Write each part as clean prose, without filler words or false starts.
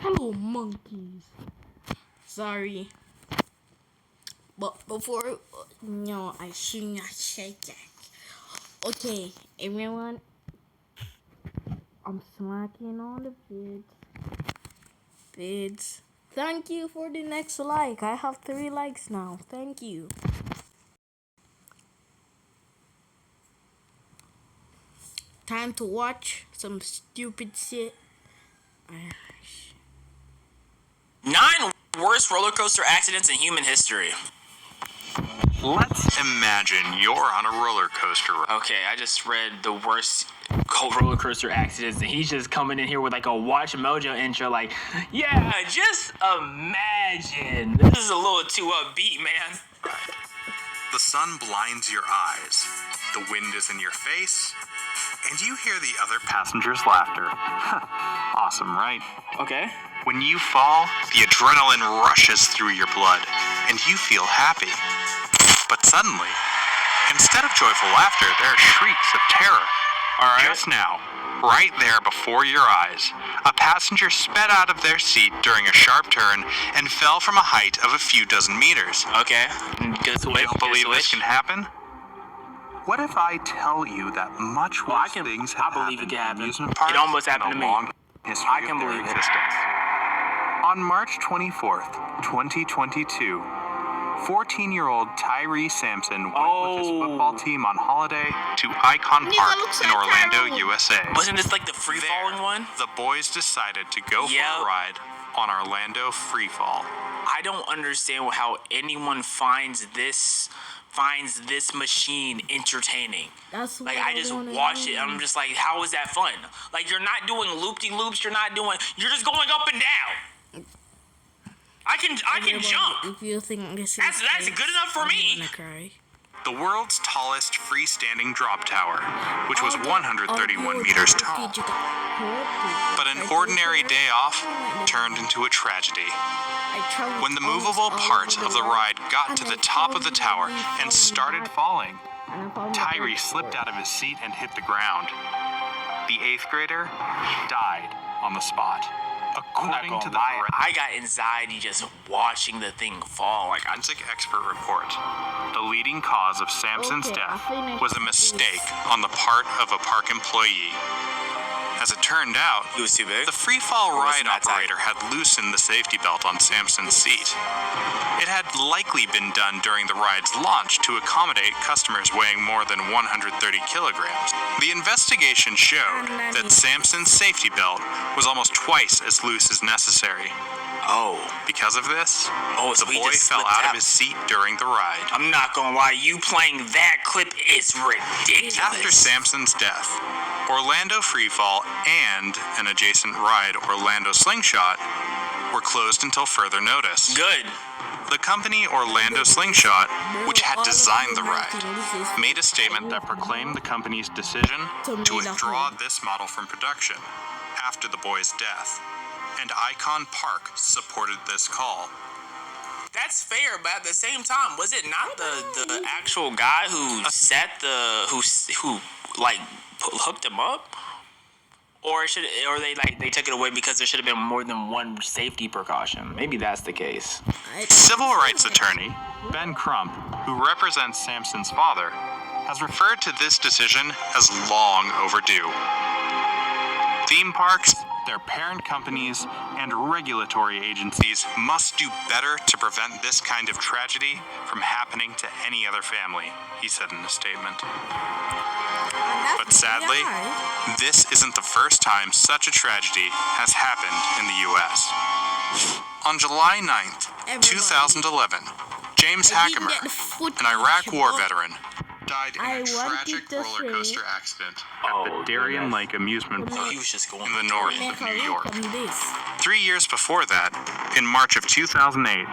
Hello, monkeys. Sorry. But before, no, I should not say that. Okay, everyone. I'm slacking on the vids. Thank you for the next like. I have 3 likes now. Thank you. Time to watch some stupid shit. 9 worst roller coaster accidents in human history. Let's imagine you're on a roller coaster. Okay, I just read the worst roller coaster accidents, and he's just coming in here with like a Watch Mojo intro, like, yeah, just imagine. This is a little too upbeat, man. The sun blinds your eyes, the wind is in your face, and you hear the other passengers' laughter. Awesome, right? Okay. When you fall, the adrenaline rushes through your blood, and you feel happy. But suddenly, instead of joyful laughter, there are shrieks of terror. All right. Just now, right there before your eyes, a passenger sped out of their seat during a sharp turn and fell from a height of a few dozen meters. Okay. Good switch. You don't believe this can happen? What if I tell you that much worse things have believe happened it can happen. in amusement parks It almost happened in to a me. long history I can of their believe it. existence. On March 24th, 2022, 14-year-old Tyree Sampson went with his football team on holiday to Icon Park in Orlando, USA. Wasn't this like the free falling one? The boys decided to go for a ride on Orlando Freefall. I don't understand how anyone finds this machine entertaining. That's like I just watch it and I'm just like, how is that fun? Like you're not doing loop-de-loops, you're just going up and down. I can jump. If you think this that's good enough for me. The world's tallest freestanding drop tower, which was 131 meters tall. But an ordinary day off turned into a tragedy. When the movable part of the ride got to the top of the tower and started falling, Tyree slipped out of his seat and hit the ground. The 8th grader died on the spot. According to the I got anxiety just watching the thing fall. Like forensic expert report, the leading cause of Sampson's death was a mistake on the part of a park employee. As it turned out, he was too big. The free-fall ride operator had loosened the safety belt on Sampson's seat. It had likely been done during the ride's launch to accommodate customers weighing more than 130 kilograms. The investigation showed that Sampson's safety belt was almost twice as loose as necessary. Oh. Because of this, so the boy fell out of his seat during the ride. I'm not gonna lie, you playing that clip is ridiculous. After Sampson's death, Orlando Freefall and an adjacent ride, Orlando Slingshot, were closed until further notice. Good. The company Orlando Slingshot, which had designed the ride, made a statement that proclaimed the company's decision to withdraw this model from production after the boy's death, and Icon Park supported this call. That's fair, but at the same time, was it not the actual guy who who hooked him up? Or they took it away because there should have been more than one safety precaution. Maybe that's the case. Civil rights attorney Ben Crump, who represents Sampson's father, has referred to this decision as long overdue. Theme parks, their parent companies, and regulatory agencies must do better to prevent this kind of tragedy from happening to any other family, he said in a statement. But sadly, this isn't the first time such a tragedy has happened in the U.S. On July 9th, 2011, James Hackemer, an Iraq War veteran, died in a tragic roller coaster accident at the Darien Lake amusement park in the north of New York. 3 years before that, in March of 2008,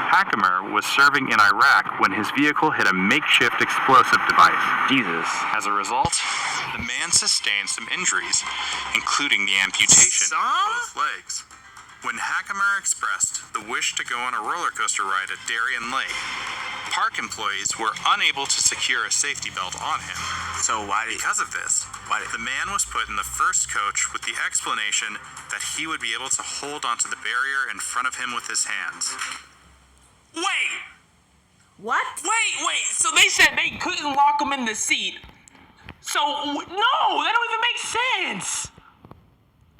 Hackemer was serving in Iraq when his vehicle hit a makeshift explosive device. Jesus. As a result, the man sustained some injuries, including the amputation of both legs. When Hackemer expressed the wish to go on a roller coaster ride at Darien Lake, park employees were unable to secure a safety belt on him. So why did... Because of this, The man was put in the first coach with the explanation that he would be able to hold onto the barrier in front of him with his hands. Wait. What? Wait. So they said they couldn't lock him in the seat. So, no, that don't even make sense.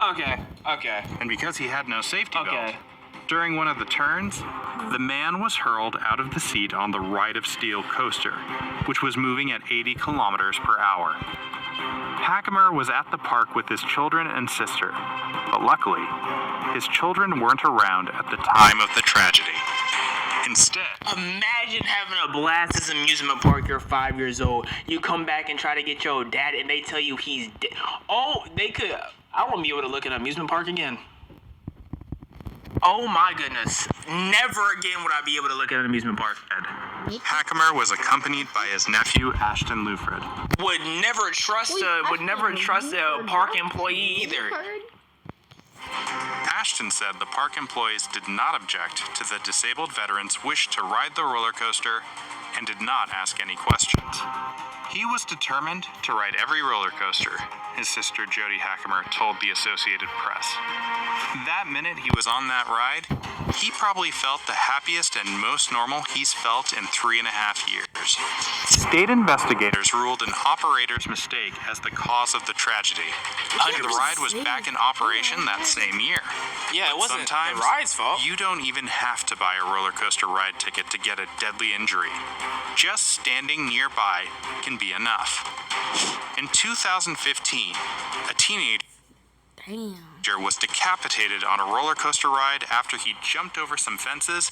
Okay. And because he had no safety belt, Okay. during one of the turns, the man was hurled out of the seat on the Ride of Steel coaster, which was moving at 80 kilometers per hour. Hackemer was at the park with his children and sister, but luckily, his children weren't around at the time of the tragedy. Instead, Imagine having a blast at this amusement park. You're 5 years old. You come back and try to get your dad, and they tell you he's dead. Oh, they could. I won't be able to look at an amusement park again. Oh my goodness. Never again would I be able to look at an amusement park. Hackemer was accompanied by his nephew, Ashton Lufred. Would never trust a park employee either. Ashton said the park employees did not object to the disabled veterans' wish to ride the roller coaster and did not ask any questions. He was determined to ride every roller coaster, his sister Jody Hackemer told the Associated Press. That minute he was on that ride, he probably felt the happiest and most normal he's felt in 3.5 years. State investigators ruled an operator's mistake as the cause of the tragedy. The ride was back in operation that same year. Yeah, it wasn't Sometimes the ride's fault. you don't even have to buy a roller coaster ride ticket to get a deadly injury. Just standing nearby can be enough. In 2015, a teenager Damn. was decapitated on a roller coaster ride after he jumped over some fences.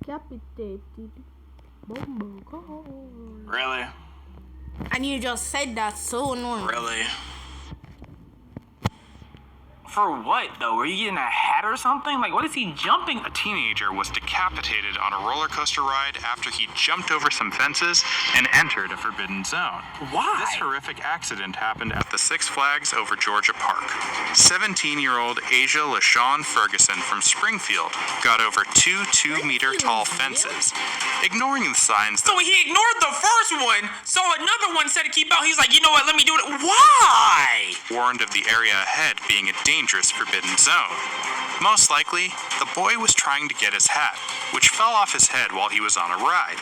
Decapitated. Really? And you just said that so annoying. Really? For what, though? Were you getting a hat or something? Like, what is he jumping? A teenager was decapitated on a roller coaster ride after he jumped over some fences and entered a forbidden zone. Why? This horrific accident happened at the Six Flags over Georgia Park. 17-year-old Asia LaShawn Ferguson from Springfield got over two 2-meter-tall fences, ignoring the signs that So he ignored the first one, saw another one said to keep out. He's like, you know what, let me do it. Why? warned of the area ahead being a dangerous forbidden zone. Most likely, the boy was trying to get his hat, which fell off his head while he was on a ride.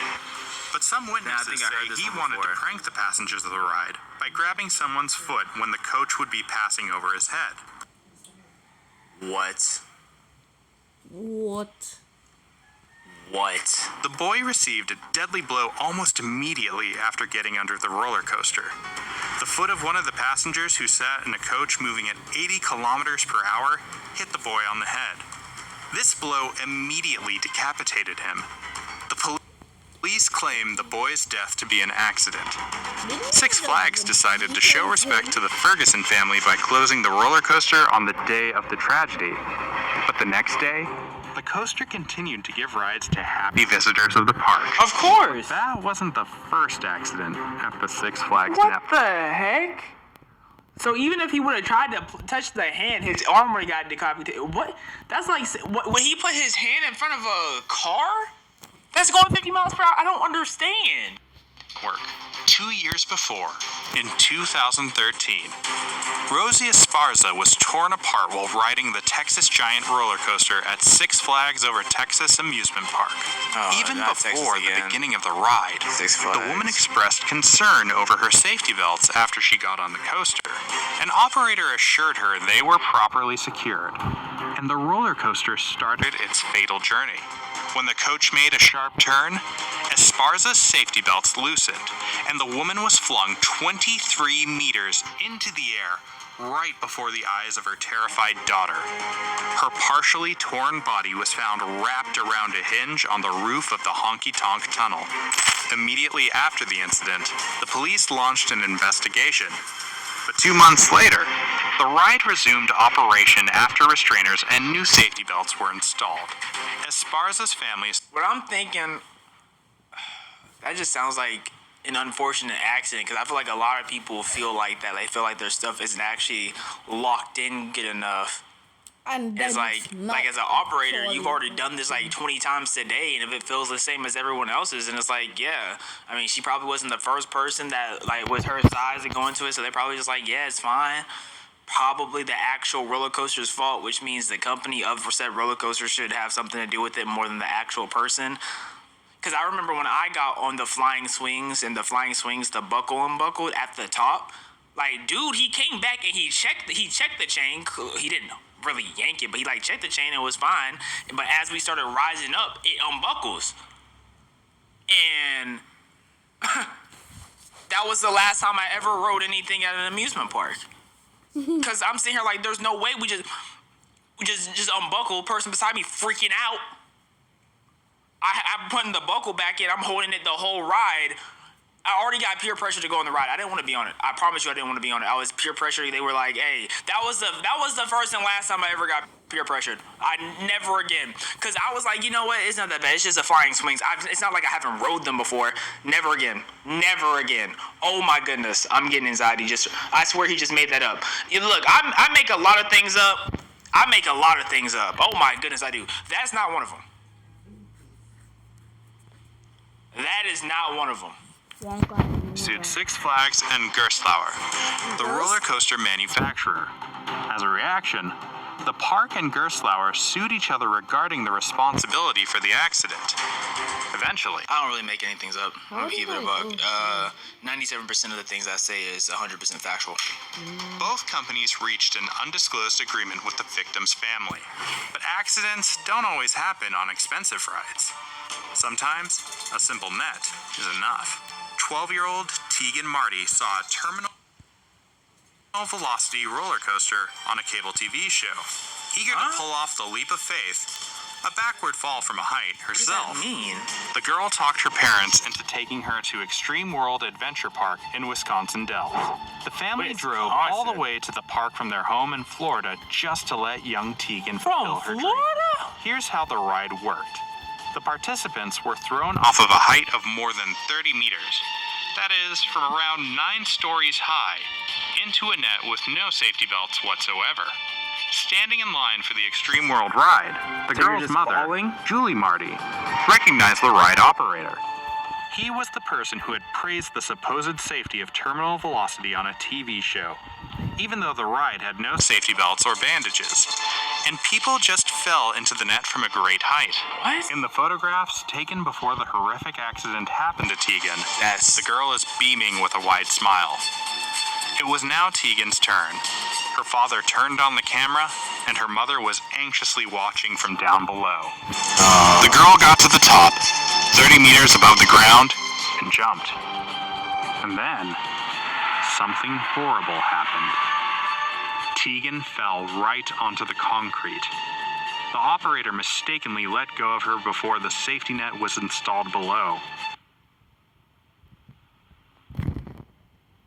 But some witnesses I heard say this he one wanted to before. prank the passengers of the ride by grabbing someone's foot when the coach would be passing over his head. What? What? The boy received a deadly blow almost immediately after getting under the roller coaster. The foot of one of the passengers who sat in a coach moving at 80 kilometers per hour hit the boy on the head. This blow immediately decapitated him. The police claim the boy's death to be an accident. Six Flags decided to show respect to the Ferguson family by closing the roller coaster on the day of the tragedy. But the next day, the coaster continued to give rides to happy visitors of the park. Of course. That wasn't the first accident at the Six Flags What the heck? So even if he would have tried to touch the hand, his arm would have got decapitated. What? That's like, when he put his hand in front of a car? That's going 50 miles per hour? I don't understand. Work. 2 years before, in 2013, Rosie Esparza was torn apart while riding the Texas Giant roller coaster at Six Flags over Texas Amusement Park. Even not Texas before the again. beginning of the ride, Six the woman Flags. expressed concern over her safety belts after she got on the coaster. An operator assured her they were properly secured, and the roller coaster started its fatal journey. When the coach made a sharp turn, Esparza's safety belts loosened, and the woman was flung 23 meters into the air right before the eyes of her terrified daughter. Her partially torn body was found wrapped around a hinge on the roof of the Honky Tonk Tunnel. Immediately after the incident, the police launched an investigation. But 2 months later, the ride resumed operation after restrainers and new safety belts were installed. Esparza's family What I'm thinking, that just sounds like an unfortunate accident, because I feel like a lot of people feel like that. They feel like their stuff isn't actually locked in good enough. And then It's like as an operator, you've already done this like 20 times today, and if it feels the same as everyone else's, and it's like, yeah, I mean, she probably wasn't the first person that like with her size to go into it, so they're probably just like, yeah, it's fine. Probably the actual roller coaster's fault, which means the company of said roller coaster should have something to do with it more than the actual person. Because I remember when I got on the flying swings, and the flying swings, the buckle unbuckled at the top. Like, dude, he came back and he checked the chain. He didn't really yank it, but he like checked the chain and it was fine. But as we started rising up, it unbuckles. And that was the last time I ever rode anything at an amusement park. Cause I'm sitting here like, there's no way we just unbuckle. Person beside me freaking out. I'm putting the buckle back in. I'm holding it the whole ride. I already got peer pressure to go on the ride. I didn't want to be on it. I promise you, I didn't want to be on it. I was peer pressure. They were like, "Hey, that was the first and last time I ever got peer pressured. I never again." Cause I was like, you know what? It's not that bad. It's just a flying swings. It's not like I haven't rode them before. Never again. Never again. Oh my goodness, I'm getting anxiety. I swear he just made that up. Look, I make a lot of things up. Oh my goodness, I do. That's not one of them. That is not one of them. Sued Six Flags and Gerstlauer, the roller coaster manufacturer. As a reaction, the park and Gerstlauer sued each other regarding the responsibility for the accident. Eventually, I don't really make anything up. I'm gonna keep it a buck. 97% of the things I say is 100% factual. both companies reached an undisclosed agreement with the victim's family. But accidents don't always happen on expensive rides. Sometimes, a simple net is enough. 12-year-old Tegan Marty saw a terminal velocity roller coaster on a cable TV show. Eager to pull off the leap of faith, a backward fall from a height herself. What does that mean? The girl talked her parents into taking her to Extreme World Adventure Park in Wisconsin Dells. The family drove all the way to the park from their home in Florida just to let young Tegan fulfill her dream. Here's how the ride worked. The participants were thrown off of a height of more than 30 meters. That is, from around 9 stories high, into a net with no safety belts whatsoever. Standing in line for the Extreme World ride, the girl's mother, Julie Marty, recognized the ride operator. He was the person who had praised the supposed safety of terminal velocity on a TV show, even though the ride had no safety belts or bandages, and people just fell into the net from a great height. What? In the photographs taken before the horrific accident happened to Tegan, the girl is beaming with a wide smile. It was now Tegan's turn. Her father turned on the camera, and her mother was anxiously watching from down below. The girl got to the top, 30 meters above the ground, and jumped. And then, something horrible happened. Tegan fell right onto the concrete. The operator mistakenly let go of her before the safety net was installed below.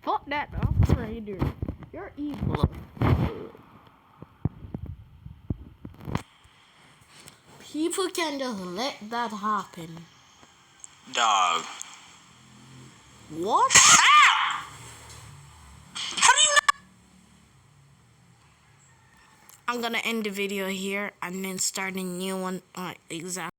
Fuck that, operator. You're evil. People can just let that happen. Dog. What? Ah! How do you not? I'm gonna end the video here and then start a new one. Exactly.